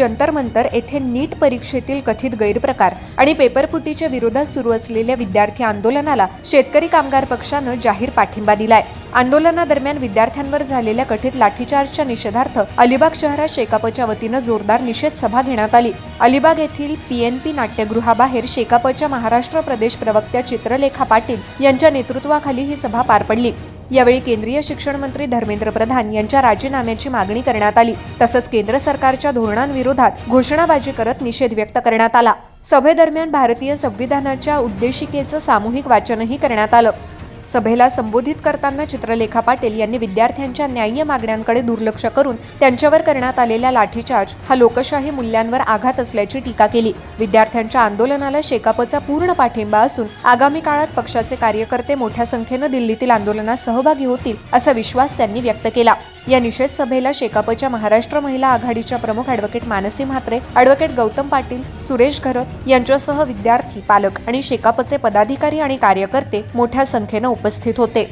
जंतर मंतर येथे नीट परीक्षेतील कथित गैरप्रकार आणि पेपरफुटीच्या विरोधात सुरू असलेल्या विद्यार्थी आंदोलनाला शेतकरी कामगार पक्षानं जाहीर पाठिंबा दिलाय। आंदोलनादरम्यान विद्यार्थ्यांवर झालेल्या कथित लाठीचार्जच्या निषेधार्थ अलिबाग शहरात शेकापच्या वतीनं जोरदार निषेध सभा घेण्यात आली। अलिबाग येथील PNP नाट्यगृहाबाहेर शेकापच्या महाराष्ट्र प्रदेश प्रवक्त्या चित्रलेखा पाटील यांच्या नेतृत्वाखाली ही सभा पार पडली। यावेळी केंद्रीय शिक्षण मंत्री धर्मेंद्र प्रधान यांच्या राजीनाम्याची मागणी करण्यात आली। तसंच केंद्र सरकारच्या धोरणांविरोधात घोषणाबाजी करत निषेध व्यक्त करण्यात आला। सभेदरम्यान भारतीय संविधानाच्या उद्देशिकेचं सामूहिक वाचनही करण्यात आलं। सभेला संबोधित करताना चित्रलेखा पाटील यांनी विद्यार्थ्यांच्या न्याय्य मागण्यांकडे दुर्लक्ष करून त्यांच्यावर करण्यात आलेला लाठीचार्ज हा लोकशाही मूल्यांवर आघात असल्याची टीका केली। विद्यार्थ्यांच्या आंदोलनाला शेकापचा पूर्ण पाठिंबा असून आगामी काळात पक्षाचे कार्यकर्ते मोठ्या संख्येनं दिल्लीतील आंदोलनात सहभागी होतील असा विश्वास त्यांनी व्यक्त केला। या निषेध सभेला शेकापच्या महाराष्ट्र महिला आघाडीच्या प्रमुख ॲडव्होकेट मानसी म्हात्रे, ॲडव्होकेट गौतम पाटील, सुरेश घरत यांच्यासह विद्यार्थी, पालक आणि शेकापचे पदाधिकारी आणि कार्यकर्ते मोठ्या संख्येनं उपस्थित होते।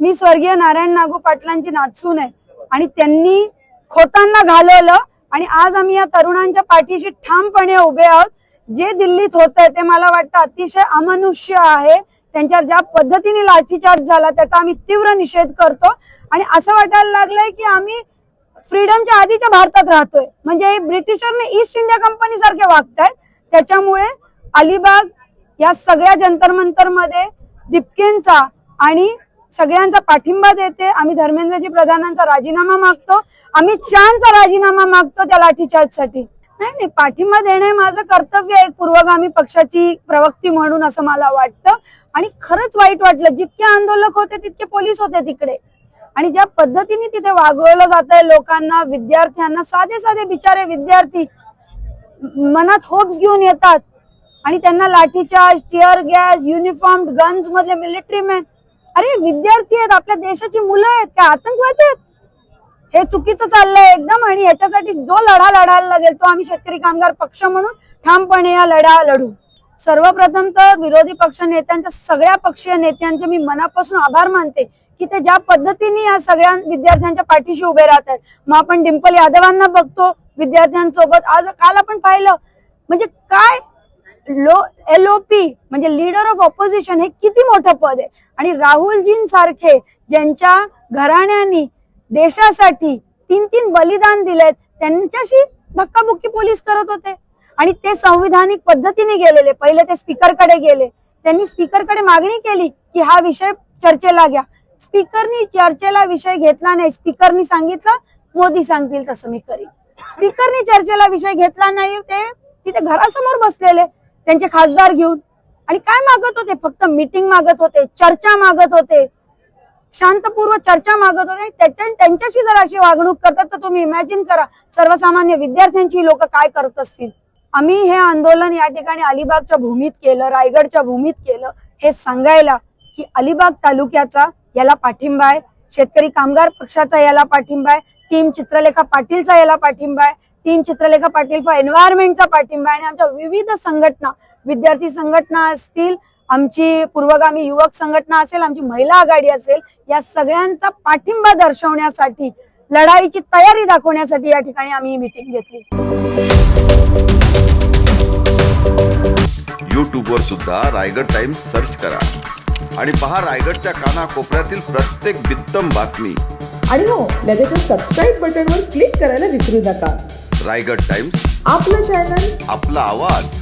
मी स्वर्गीय नारायण नागू पाटलांची नातसून आहे आणि त्यांनी खोटांना घालवलं आणि आज आम्ही या तरुणांच्या पाठीशी ठामपणे उभे आहोत। जे दिल्लीत होतंय ते मला वाटतं अतिशय अमनुष्य आहे। त्यांच्या ज्या पद्धतीने लाठीचार्ज झाला त्याचा आम्ही तीव्र निषेध करतो आणि असं वाटायला लागलंय की आम्ही फ्रीडमच्या आधीच्या भारतात राहतोय, म्हणजे ब्रिटिशरने ईस्ट इंडिया कंपनी सारखे वागतायत। त्याच्यामुळे अलिबाग या सगळ्या जंतर मंतर मध्ये दीपकेंचा आणि सगळ्यांचा पाठिंबा देते। आम्ही धर्मेंद्रजी प्रधानांचा राजीनामा मागतो, अमित शहांचा राजीनामा मागतो त्या लाठीचार्जसाठी। नाही, पाठिंबा देणे माझं कर्तव्य आहे पूर्वगामी पक्षाची प्रवक्ती म्हणून असं मला वाटतं। आणि खरंच वाईट वाटलं, जितके आंदोलक होते तितके पोलीस होते तिकडे आणि ज्या पद्धतीने तिथे वागवलं जात आहे लोकांना, विद्यार्थ्यांना, साधे साधे बिचारे विद्यार्थी मनात होप्स घेऊन येतात आणि त्यांना lathi charge, tear gas, uniform, guns मधले मिलिटरी मॅन, अरे विद्यार्थी आहेत, आपल्या देशाची मुलं आहेत का आतंकवादी आहेत? हे चुकीचं चाललंय एकदम आणि याच्यासाठी जो लढा लढायला लागेल तो आम्ही शेतकरी कामगार पक्ष म्हणून ठामपणे हा लढा लढू। सर्वप्रथम तर विरोधी पक्ष नेत्यांच्या, सगळ्या पक्षीय नेत्यांचे मी मनापासून आभार मानते की ते ज्या पद्धतीने या सगळ्या विद्यार्थ्यांच्या पाठीशी उभे राहतात। मग आपण डिंपल यादवांना बघतो विद्यार्थ्यांसोबत, आज काल आपण पाहिलं म्हणजे काय LOP म्हणजे लीडर ऑफ ऑपोजिशन हे किती मोठं पद आहे आणि राहुलजींसारखे ज्यांच्या घराण्यांनी देशासाठी 3-3 बलिदान दिलेत त्यांच्याशी धक्काबुक्की पोलीस करत होते आणि ते संविधानिक पद्धतीने गेलेले। पहिले ते स्पीकरकडे गेले, त्यांनी स्पीकरकडे मागणी केली की हा विषय चर्चेला घ्या। स्पीकरनी चर्चेला विषय घेतला नाही। स्पीकरनी सांगितलं मोदी सांगतील तसं मी करीन। स्पीकरनी चर्चेला विषय घेतला नाही, ते तिथे घरासमोर बसलेले त्यांचे खासदार घेऊन आणि काय मागत होते? फक्त मीटिंग मागत होते, चर्चा मागत होते, शांतपूर्व चर्चा मागत होते। त्यांच्याशी जर अशी वागणूक करतात तर तुम्ही इमॅजिन करा सर्वसामान्य विद्यार्थ्यांची लोक काय करत असतील। आम्ही हे आंदोलन या ठिकाणी अलिबागच्या भूमीत केलं, रायगडच्या भूमीत केलं, हे सांगायला की अलिबाग तालुक्याचा याला पाठिंबा आहे, शेतकरी कामगार पक्षाचा याला पाठिंबा आहे, टीम चित्रलेखा पाटीलचा याला पाठिंबा आहे, टीम चित्रलेखा पाटील फॉर एन्व्हायरमेंटचा पाठिंबा आहे आणि आमच्या विविध संघटना, विद्यार्थी संघटना असतील, आमची पूर्वगामी युवक संघटना असेल, आमची महिला आघाडी असेल, या सगळ्यांचा पाठिंबा दर्शवण्यासाठी, लढाईची तयारी दाखवण्यासाठी या ठिकाणी आम्ही ही मीटिंग घेतली। YouTube वर सुद्धा रायगड टाइम्स सर्च करा आणि पहा रायगडच्या कानाकोपऱ्यातील प्रत्येक बित्तम बातमी। आणि हो, लगेचच सबस्क्राईब बटनवर क्लिक करायला विसरू नका। रायगड टाइम्स, आपलं चॅनल, आपला आवाज।